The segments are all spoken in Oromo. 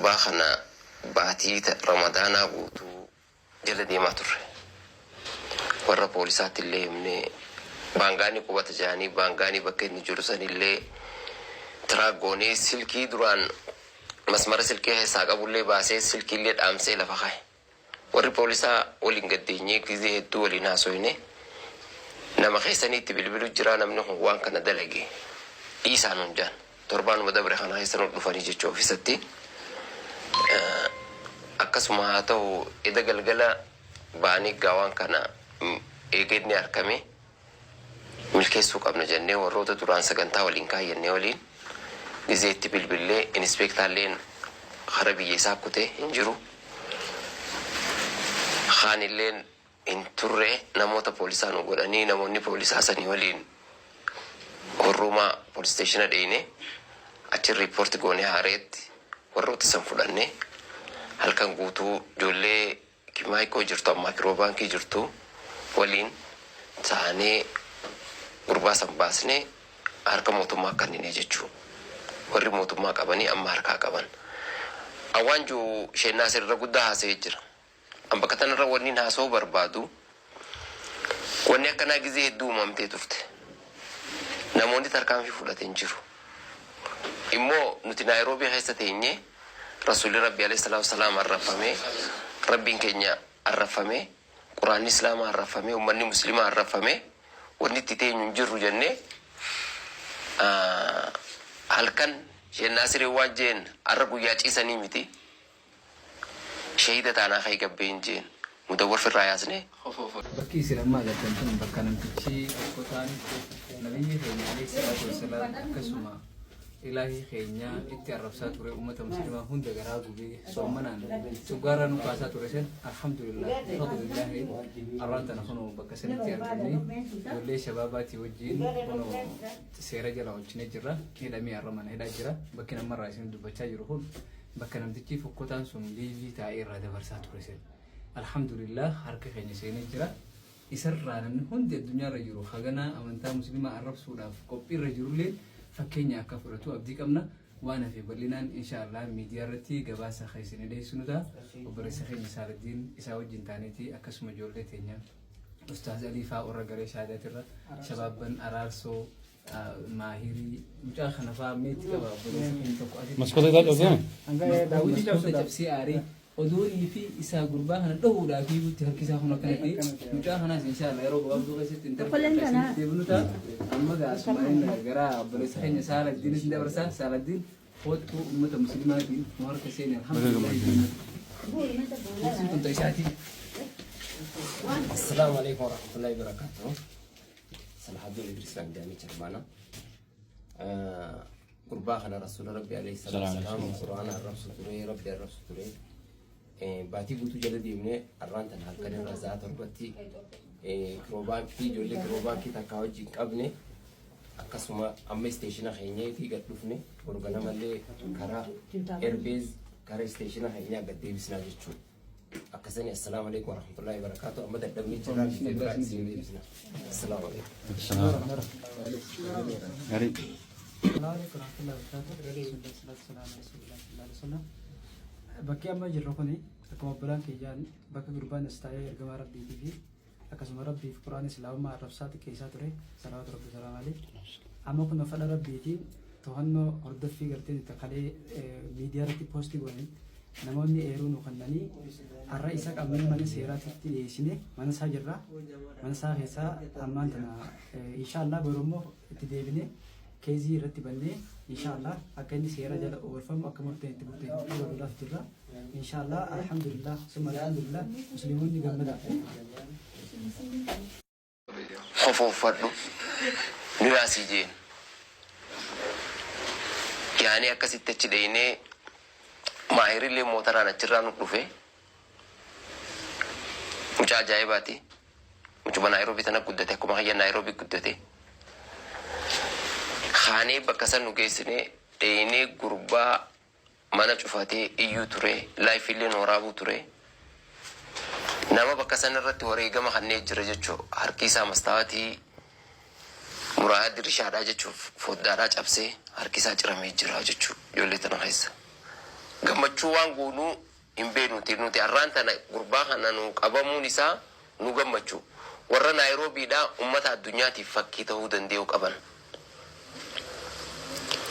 gurbaa kana baatii ramadaanaa guutuu jala deemaa turre. Warra poolisaatti illee himne baangaanii qubata jaanii baangaanii bakka inni jiru sanillee tiraagoonii silkii duraan masmara silkii keessaa qabullee baasee silkiillee dhaamsee lafa kaa'e. Warri poolisaa waliin gaddeenyee gizee hedduu waliin haasoyne nama keessaniitti bilbilu jira namni kun waan kana dalage dhiisaan hundaan torbaanuma dabre kana keessan dhufanii jechuu ofisatti. Akkasuma haa ta'u eda galgala baanii gaawaan kana eegedni harkame milkeessuu qabna jennee warroota duraan sagantaa waliin kaayyannee waliin gizeetti bilbillee inspektaalleen hara biyyeessaa kutee hin jiru. Khaanilleen hin turre namoota poolisaa nu godhanii namoonni poolisaa sanii waliin Orrumaa police station dheeyne achi riipoorti goonee haareetti warroota san fudhanne halkan guutuu ijoollee kimaayikoo jirtu amma kiroobankii jirtu waliin taanee gurbaa san baasnee harka mootummaa kannine jechuu warri mootummaa qabanii amma harkaa qaban. Awaanjuu shennaa sirra guddaa haasa'ee jira. Amma katanirra wanni haasa'uu barbaadu wanni akkanaa gizee hedduu uumamtee turte. Namoonni tarkaanfii fudhatee hin jiru. Immoo nuti Naayiroobii keessa teenyee Rasuulli Rabbi alayhi salaatu wasalaam arrafamee Rabbiin keenya arrafamee Quraanni Islaamaa arrafamee uummanni Muslimaa arrafamee wanni itti teenyu hin jirru jennee halkan shennaa siree waan jeen arra guyyaa ciisanii miti shahida taanaa ka'ee gabbee hin jeen mudawwar firraa yaasne. Bakki isin amma agartan kun bakka namtichi qotaan nabiyyi keenya alayhi salaatu wasalaam akkasuma ilaahi keenya itti arrabsaa ture ummata muslimaa hunda garaa gubee soomanaan suggaara nu kaasaa ture sen alhamdulillah fadlillahi arraantana kunoo bakka sanitti argamne ijoollee shabaabaatii wajjiin kunoo seera jala wajjine jirra hidhamee arraman hidhaa jira bakki namarraa isin dubbachaa jiru kun bakka namtichi fokkotaan sun liivii taa'ee irraa dabarsaa ture sen alhamdulillah harka keenya seenee jira. Isarraa namni hundi addunyaarra jiru haganaa amantaa muslimaa arrabsuudhaaf qophiirra jirullee fakkeenya akka fudhatu abdii qabna. Waan hafe bal'inaan inshallah miidiyaa irratti gabaasa keessanii dhiyeessinu ta'a. Obboleessa keenya Saaladdiin isaa wajjin taaneeti akkasuma ijoollee teenya Ustaaz Aliifaa warra garee shaadaatirra shabaabban araarsoo maahirii mucaa kana fa'aa meetti qaba obboleessa keenya tokko asitti. Maskoota isaa cabsee? Hanga daawwitii cabsee aarii oduu fi isaa gurbaa kana dhahuudhaa fi butti harkisaa kun akkanatti mucaa kanaas inshallah yeroo gabaabduu keessatti intarneetii deebinu ta'a. Amma gaasumaanin garaa obboleessa keenya Saaladdiinis dabarsaa Saaladdiin hoottuu uummata muslimaatiin nu harka seene alhamdulillah. Kun ta'isaatii. Assalamu alaikum warahmatullahi wabarakatuh. Salahaddin Idris Rangani Charmana. Gurbaa kana Rasuula Rabbi alayhi salaatu wasalaam Quraana arrabsu ture Rabbi arrabsu ture. Baatii guutuu jala deemnee arraantan halkan irra za'a torbatti kiroobankii ijoollee kiroobankii takkaa wajjin qabne akkasuma amma isteeshina keenyaatti gad dhufne organamallee karaa erbeez karaa isteeshina keenyaa gad deebisnaa jechuudha. Akkasanii assalaamu alaikum warahmatullahi wabarakatuh. Amma dadhabnee jirra isin deebisna. Assalaamu alaikum. Gaarii. Bakki amma jirru kuni akkuma obbolaan kiyyaan bakka gurbaan istaayee ergamaa rabbiitii fi akkasuma rabbiif quraan islaamummaa arrabsaa xiqqeessaa ture salawaatu rabbi salaam alayhi. Amma kun fedha rabbiitiin to'annoo hordoffii gartee takalee miidiyaa irratti poostii godhan namoonni eeruu nu kannanii har'a isa qabnee mana seeraatti dhiyeessine mana isaa jirra mana isaa keessaa ammaan tana inshaallah borummoo itti deebine keezii irratti bannee inshallah akka inni seera jala oolfamu akka murteen itti murteen godhuudhaaf jirra inshallah alhamdulillah summa alhamdulillah musliimoonni gammada Fofoofadhu nu yaasii jeen yaani akkasitti achi dheeyinee maahirillee mootaraan achirraa nu dhufe mucaa ajaa'ibaati mucuma Naayiroobii tana guddate akkuma hayya Naayiroobii guddate khaanee bakka san nu geessinee dheeyinee gurbaa mana cufatee iyyuu ture laayifillee nooraabuu ture nama bakka san irratti wareegama kannee jira jechuu harki isaa mastaawatii muraaya dirishaadhaa jechuuf foddaadhaa cabsee harki isaa ciramee jira jechuu ijoollee tana keessa gammachuu waan goonuu hin beeknuti nuti har'aan tana gurbaa kana nu qabamuun isaa nu gammachuu warra Naayiroobiidhaa ummata addunyaatiif fakkii ta'uu danda'u qaban.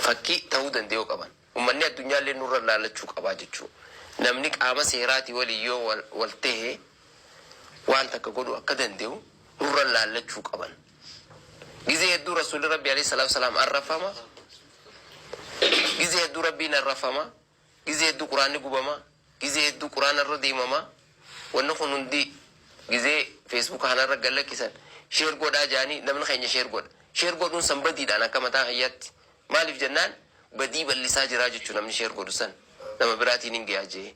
Fakkii ta'uu danda'u qaban. Ummanni addunyaallee nurra laalachuu qabaa jechuudha. Namni qaama seeraatii walii yoo wal ta'e waan takka godhu akka danda'u nurra laalachuu qaban. Gizee hedduu Rasuulli Rabbi alayhi salaatu salaam arrafama. Gizee hedduu Rabbiin arrafama. Gizee hedduu Quraanni gubama. Gizee hedduu Quraana irra deemama. Wanni kun hundi gizee Facebook kanarra galakkisan sheer godhaa jaanii namni keenya sheer godha. Sheer godhuun san badiidhaan akka mataa hayyaatti. Maaliif jennaan badii bal'isaa jiraa jechuun namni sheer godhu san nama biraatiin hin geejjee.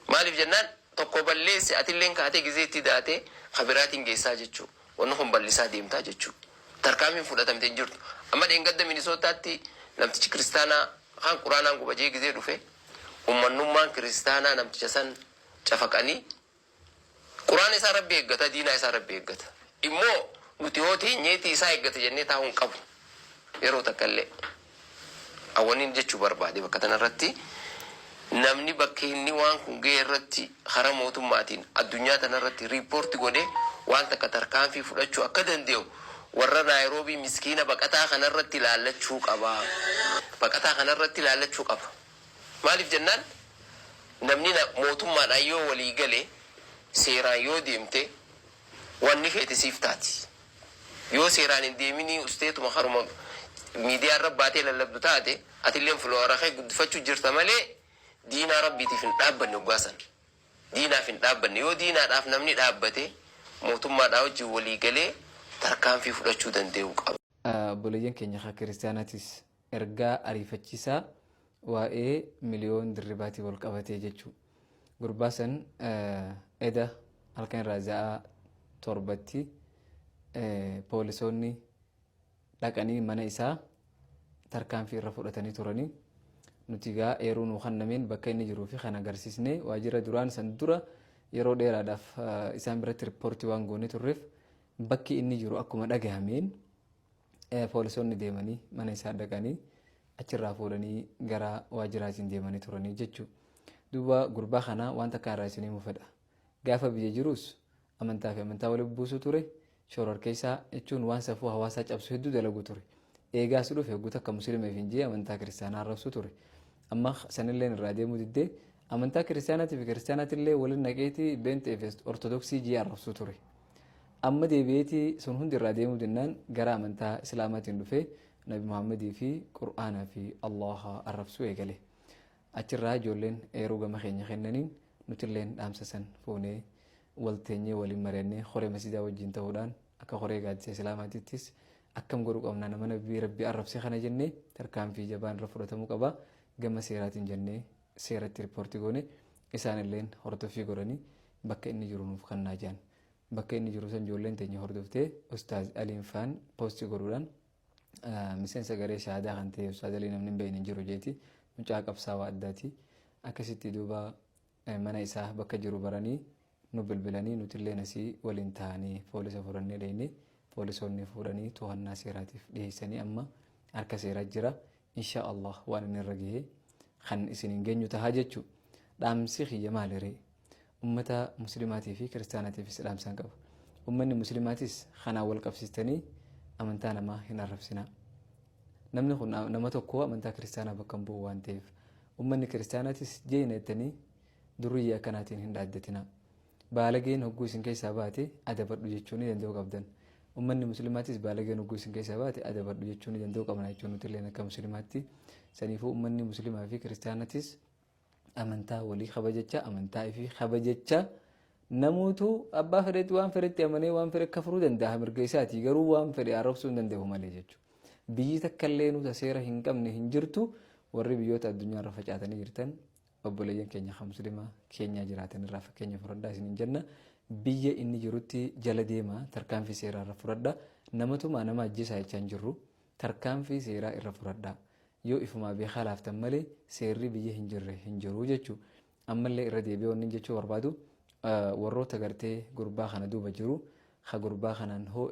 Maaliif jennaan tokko balleesse atilleen kaatee gizee itti daatee kabiraatiin geessaa jechuu. Wanni kun bal'isaa deemtaa jechuu. Tarkaanfiin fudhatamtee hin jirtu. Amma dheengadda Minisootaatti namtichi kiristaanaa haan quraanaan gubajee gizee dhufe ummannummaan kiristaanaa namticha san cafaqanii quraana isaa Rabbi eeggata diinaa isaa Rabbi eeggata. Immoo nuti yoo teenyeetii isaa eeggata jennee taa'uu hin qabu. Yeroo takkallee awwaniin jechuu barbaade bakka tanarratti namni bakka inni waan kun ga'e irratti hara mootummaatiin addunyaa tanarratti riipoorti godhee waan takka tarkaanfii fudhachuu akka danda'u warra Naayiroobii miskiina baqataa kanarratti ilaallachuu qaba. Baqataa kanarratti ilaallachuu qaba. Maaliif jennaan namni mootummaadhaan yoo walii galee seeraan yoo deemte wanni feetisiif taati. Yoo seeraan hin deeminii usteetuma haruma miidiyaa irra baatee lallabdu taate atilleen fuloora kee guddifachuu jirta malee diinaa Rabbiitiif hin dhaabbanne oggaasan. Diinaaf hin dhaabbanne yoo diinaadhaaf namni dhaabbate mootummaadhaa wajjin walii galee tarkaanfii fudhachuu danda'u qaba. Obboleeyyan keenya haa kiristaanaatis ergaa ariifachiisaa waa'ee miliyoon dirribaatii wal qabatee jechuudha. Gurbaa san eda halkan irraa za'aa torbatti poolisoonni dhaqanii mana isaa tarkaanfii irra fudhatanii turanii nuti gaa eeruu nu kannameen bakka inni jiruu fi kan agarsiisnee waajjira duraan san dura yeroo dheeraadhaaf isaan biratti riippoortii waan goonee turreef bakki inni jiru akkuma dhagahameen poolisoonni deemanii mana isaa dhaqanii achirraa fuudhanii gara waajjiraatiin deemanii turanii jechuudha. Duuba gurbaa kana wanta kaan irraa isinii mufadha. Gaafa biyya jirus amantaa fi amantaa walitti buusu ture. Shororkeessaa jechuun waan safuu hawaasaa cabsu hedduu dalagu ture. Eegaas dhufe guutuu akka musliimeef hin jee amantaa kiristaanaa arrabsu ture. Amma sanillee irraa deemuu diddee amantaa kiristaanaatii fi kiristaanaatillee waliin naqeetii beenteef ortodoksii jee arrabsu ture. Amma deebi'eetii sun hundi irraa deemuu dinnaan gara amantaa islaamaatiin dhufee Nabi Muhammadii fi Qur'aanaa fi Allah arrabsuu eegale. Achirraa ijoolleen eeruu gama keenya kennaniin nutilleen dhaamsa san fuunee walteenyee waliin mari'annee horee masjidaa wajjin ta'uudhaan akka horee gaaddisa islaamaatittis akkam godhuu qabna nama nabii rabbii arrabsee kana jennee tarkaanfii jabaan irra fudhatamuu qaba. Gama seeraatiin jennee seeratti riippoortii goone isaanilleen hordoffii godhanii bakka inni jiru nuuf kannaa jiran. Bakka inni jiru san ijoolleen teenya hordoftee Ustaaz Aliin Faan poostii godhuudhaan miseensa garee shahaadaa kan ta'e Ustaaz Aliin namni hin beekne hin jiru jeeti mucaa qabsaawaa addaati. Akkasitti duuba mana isaa bakka jiru baranii nu bilbilanii nutillee nasii waliin ta'anii poolisa fudhannee dheenye poolisoonni fuudhanii to'annaa seeraatiif dhiyeessanii amma harka seeraa jira. Insha Allah waan inni irra gahee kan isin hin geenyu tahaa jechuudha. Dhaamsi kiyya maaliree? Ummata muslimaatii fi kiristaanaatiifis dhaamsaan qaba. Ummanni muslimaatis kanaan wal qabsiistanii amantaa namaa hin arrabsinaa. Namni kun nama tokko amantaa kiristaanaa bakka hin bu'u waan ta'eef ummanni kiristaanaatis jeena jettanii duruyyaa akkanaatiin hin dhaaddatinaa. Baalageen hogguu isin keessaa baate adabadhu jechuu ni danda'u qabdan. Ummanni muslimaatis baalageen hogguu isin keessaa baate adabadhu jechuu ni danda'u qabna jechuun nuti illee akka muslimaatti. Saniifuu ummanni muslimaa fi kiristaanatis amantaa walii kabajachaa amantaa fi kabajachaa namoota abbaa fedhetti waan fedhetti amanee waan fedhe kafuruu danda'a mirga isaati garuu waan fedhe arrabsuu hin danda'u malee jechuudha. Biyyi takka illee nuti seera hin qabne hin jirtu warri biyyoota addunyaarra facaatanii jirtan obboleeyyan keenya kan muslimaa keenyaa jiraatan irraa fakkeenya fudhadhaa isin hin jenna. Biyya inni jirutti jala deemaa tarkaanfii seeraa irra fudhadhaa namatuma nama ajjeesaa jechaa hin jirru tarkaanfii seeraa irra fudhadhaa. Yoo ifumaa beekaa laaftan malee seerri biyya hin jirre hin jiru jechuudha. Ammallee irra deebi'ee wanni jechuu barbaadu warroota gartee gurbaa kana duuba jiru ha gurbaa kanaan hoo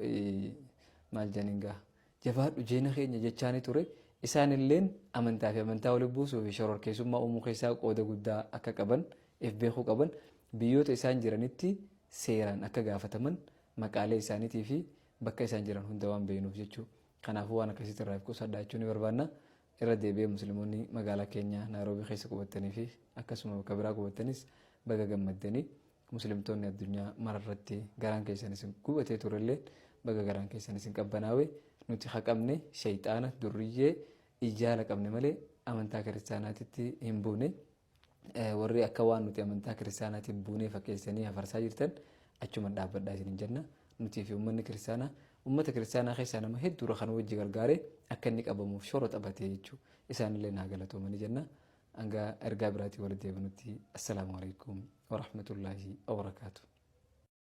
maal janingaa jabaadhu jeena keenya jechaanii ture isaan illeen amantaa fi amantaa waliin buusuu fi shororkeessummaa uumuu keessaa qooda guddaa akka qaban if beekuu qaban biyyoota isaan jiranitti seeraan akka gaafataman maqaalee isaaniitii fi bakka isaan jiran hunda waan beeknuuf jechuudha. Kanaafuu waan akkasitti irraa qusadhaa jechuun ni barbaanna. Irra deebi'ee musliimoonni magaalaa keenya Naayiroobii keessa qubatanii fi akkasuma bakka biraa qubatanis baga gammaddanii musliimtonni addunyaa mararratti garaan keessanis gubatee turellee baga garaan keessanis hin qabbanaa'e nuti haqamne shayxaana durriyyee ijaala qabne malee amantaa kiristaanaatitti hin buune. Warri akka waan nuti amantaa kiristaanaatti buunee fakkeessanii hafarsaa jirtan achuma dhaabbadhaa isin jenna. Nuti fi uummanni kiristaanaa ummata kiristaanaa keessaa nama hedduu kan wajji gargaare akka inni qabamuuf shora taphatee jechuudha. Isaanillee naa galatoomanii jenna. Hanga ergaa biraatii walitti deebinutti assalaamu alaikum wa rahmatullaahi wa barakaatuh.